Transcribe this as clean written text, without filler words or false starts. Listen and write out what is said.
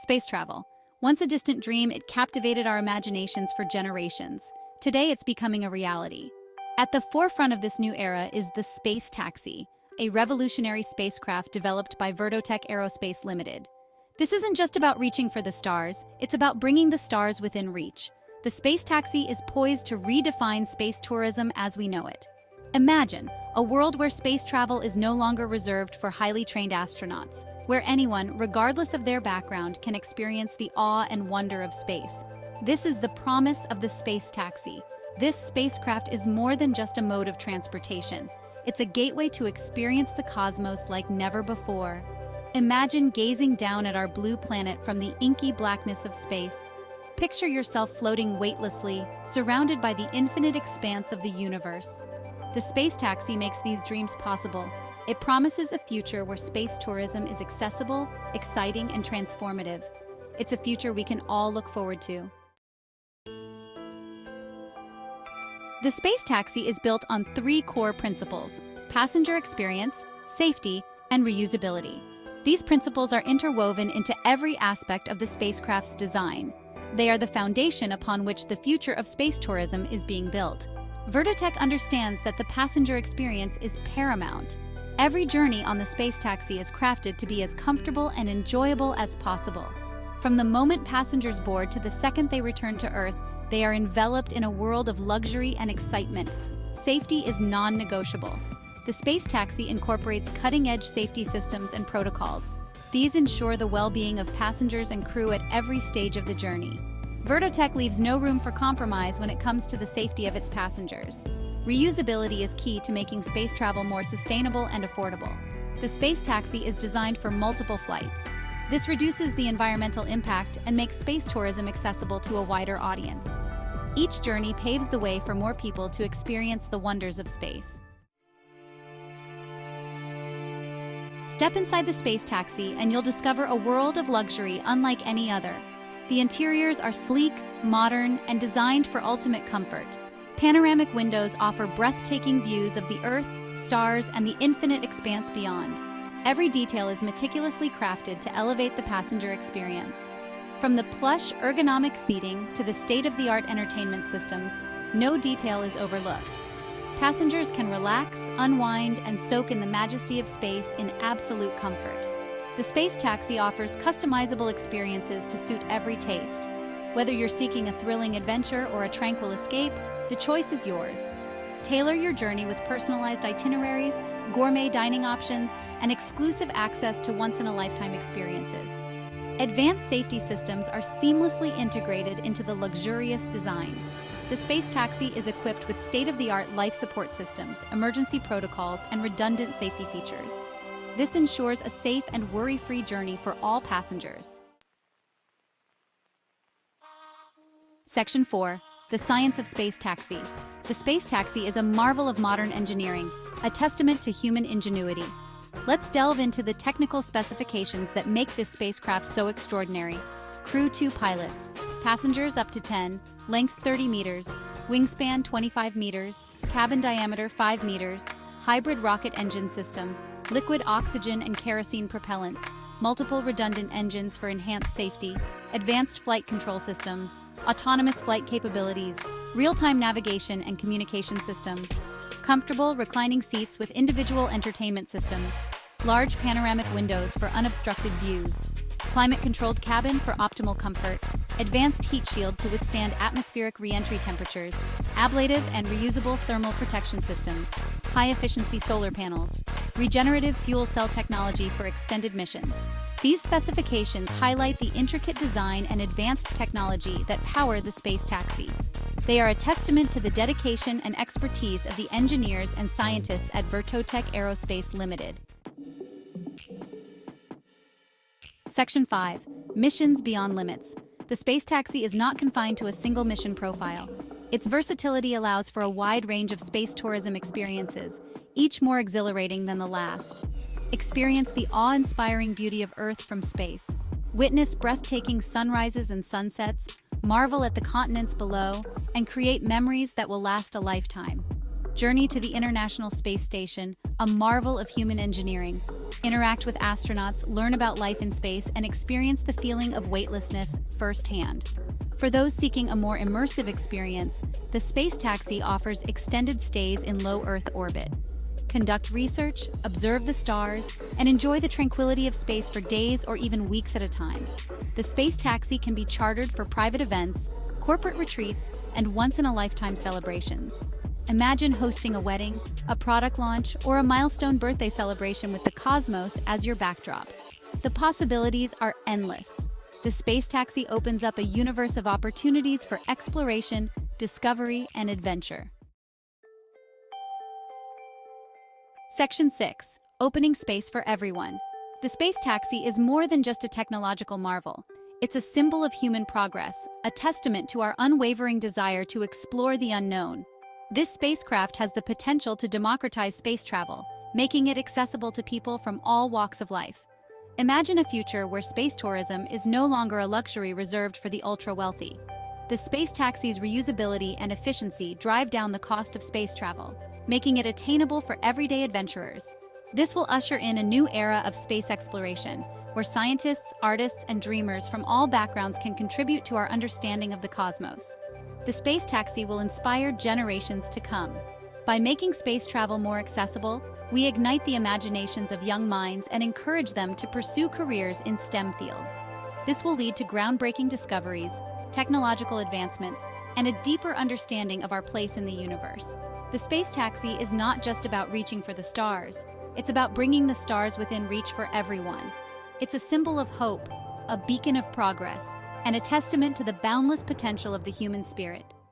Space travel. Once a distant dream, it captivated our imaginations for generations. Today, it's becoming a reality. At the forefront of this new era is the Space Taxi, a revolutionary spacecraft developed by Vertotech Aerospace Ltd. This isn't just about reaching for the stars, it's about bringing the stars within reach. The Space Taxi is poised to redefine space tourism as we know it. Imagine a world where space travel is no longer reserved for highly trained astronauts, where anyone, regardless of their background, can experience the awe and wonder of space. This is the promise of the Space Taxi. This spacecraft is more than just a mode of transportation. It's a gateway to experience the cosmos like never before. Imagine gazing down at our blue planet from the inky blackness of space. Picture yourself floating weightlessly, surrounded by the infinite expanse of the universe. The Space Taxi makes these dreams possible. It promises a future where space tourism is accessible, exciting, and transformative. It's a future we can all look forward to. The Space Taxi is built on three core principles: passenger experience, safety, and reusability. These principles are interwoven into every aspect of the spacecraft's design. They are the foundation upon which the future of space tourism is being built. Vertotech understands that the passenger experience is paramount. Every journey on the Space Taxi is crafted to be as comfortable and enjoyable as possible. From the moment passengers board to the second they return to Earth, they are enveloped in a world of luxury and excitement. Safety is non-negotiable. The Space Taxi incorporates cutting-edge safety systems and protocols. These ensure the well-being of passengers and crew at every stage of the journey. Vertotech leaves no room for compromise when it comes to the safety of its passengers. Reusability is key to making space travel more sustainable and affordable. The Space Taxi is designed for multiple flights. This reduces the environmental impact and makes space tourism accessible to a wider audience. Each journey paves the way for more people to experience the wonders of space. Step inside the Space Taxi and you'll discover a world of luxury unlike any other. The interiors are sleek, modern, and designed for ultimate comfort. Panoramic windows offer breathtaking views of the Earth, stars, and the infinite expanse beyond. Every detail is meticulously crafted to elevate the passenger experience. From the plush, ergonomic seating to the state-of-the-art entertainment systems, no detail is overlooked. Passengers can relax, unwind, and soak in the majesty of space in absolute comfort. The Space Taxi offers customizable experiences to suit every taste. Whether you're seeking a thrilling adventure or a tranquil escape, the choice is yours. Tailor your journey with personalized itineraries, gourmet dining options, and exclusive access to once-in-a-lifetime experiences. Advanced safety systems are seamlessly integrated into the luxurious design. The Space Taxi is equipped with state-of-the-art life support systems, emergency protocols, and redundant safety features. This ensures a safe and worry-free journey for all passengers. Section 4. The Science of Space Taxi. The Space Taxi is a marvel of modern engineering, a testament to human ingenuity. Let's delve into the technical specifications that make this spacecraft so extraordinary. Crew 2 pilots, passengers up to 10, length 30 meters, wingspan 25 meters, cabin diameter 5 meters, hybrid rocket engine system, liquid oxygen and kerosene propellants, multiple redundant engines for enhanced safety, advanced flight control systems, autonomous flight capabilities, real-time navigation and communication systems, comfortable reclining seats with individual entertainment systems, large panoramic windows for unobstructed views, climate-controlled cabin for optimal comfort, advanced heat shield to withstand atmospheric re-entry temperatures, ablative and reusable thermal protection systems, high-efficiency solar panels, regenerative fuel cell technology for extended missions. These specifications highlight the intricate design and advanced technology that power the Space Taxi. They are a testament to the dedication and expertise of the engineers and scientists at Vertotech Aerospace Ltd. Section 5. Missions Beyond Limits. The Space Taxi is not confined to a single mission profile. Its versatility allows for a wide range of space tourism experiences, each more exhilarating than the last. Experience the awe-inspiring beauty of Earth from space. Witness breathtaking sunrises and sunsets, marvel at the continents below, and create memories that will last a lifetime. Journey to the International Space Station, a marvel of human engineering. Interact with astronauts, learn about life in space, and experience the feeling of weightlessness firsthand. For those seeking a more immersive experience, the Space Taxi offers extended stays in low Earth orbit. Conduct research, observe the stars, and enjoy the tranquility of space for days or even weeks at a time. The Space Taxi can be chartered for private events, corporate retreats, and once-in-a-lifetime celebrations. Imagine hosting a wedding, a product launch, or a milestone birthday celebration with the cosmos as your backdrop. The possibilities are endless. The Space Taxi opens up a universe of opportunities for exploration, discovery, and adventure. Section 6. Opening space for everyone. The Space Taxi is more than just a technological marvel. It's a symbol of human progress, a testament to our unwavering desire to explore the unknown. This spacecraft has the potential to democratize space travel, making it accessible to people from all walks of life. Imagine a future where space tourism is no longer a luxury reserved for the ultra-wealthy. The Space Taxi's reusability and efficiency drive down the cost of space travel, making it attainable for everyday adventurers. This will usher in a new era of space exploration, where scientists, artists, and dreamers from all backgrounds can contribute to our understanding of the cosmos. The Space Taxi will inspire generations to come. By making space travel more accessible, we ignite the imaginations of young minds and encourage them to pursue careers in STEM fields. This will lead to groundbreaking discoveries, technological advancements, and a deeper understanding of our place in the universe. The Space Taxi is not just about reaching for the stars, it's about bringing the stars within reach for everyone. It's a symbol of hope, a beacon of progress, and a testament to the boundless potential of the human spirit.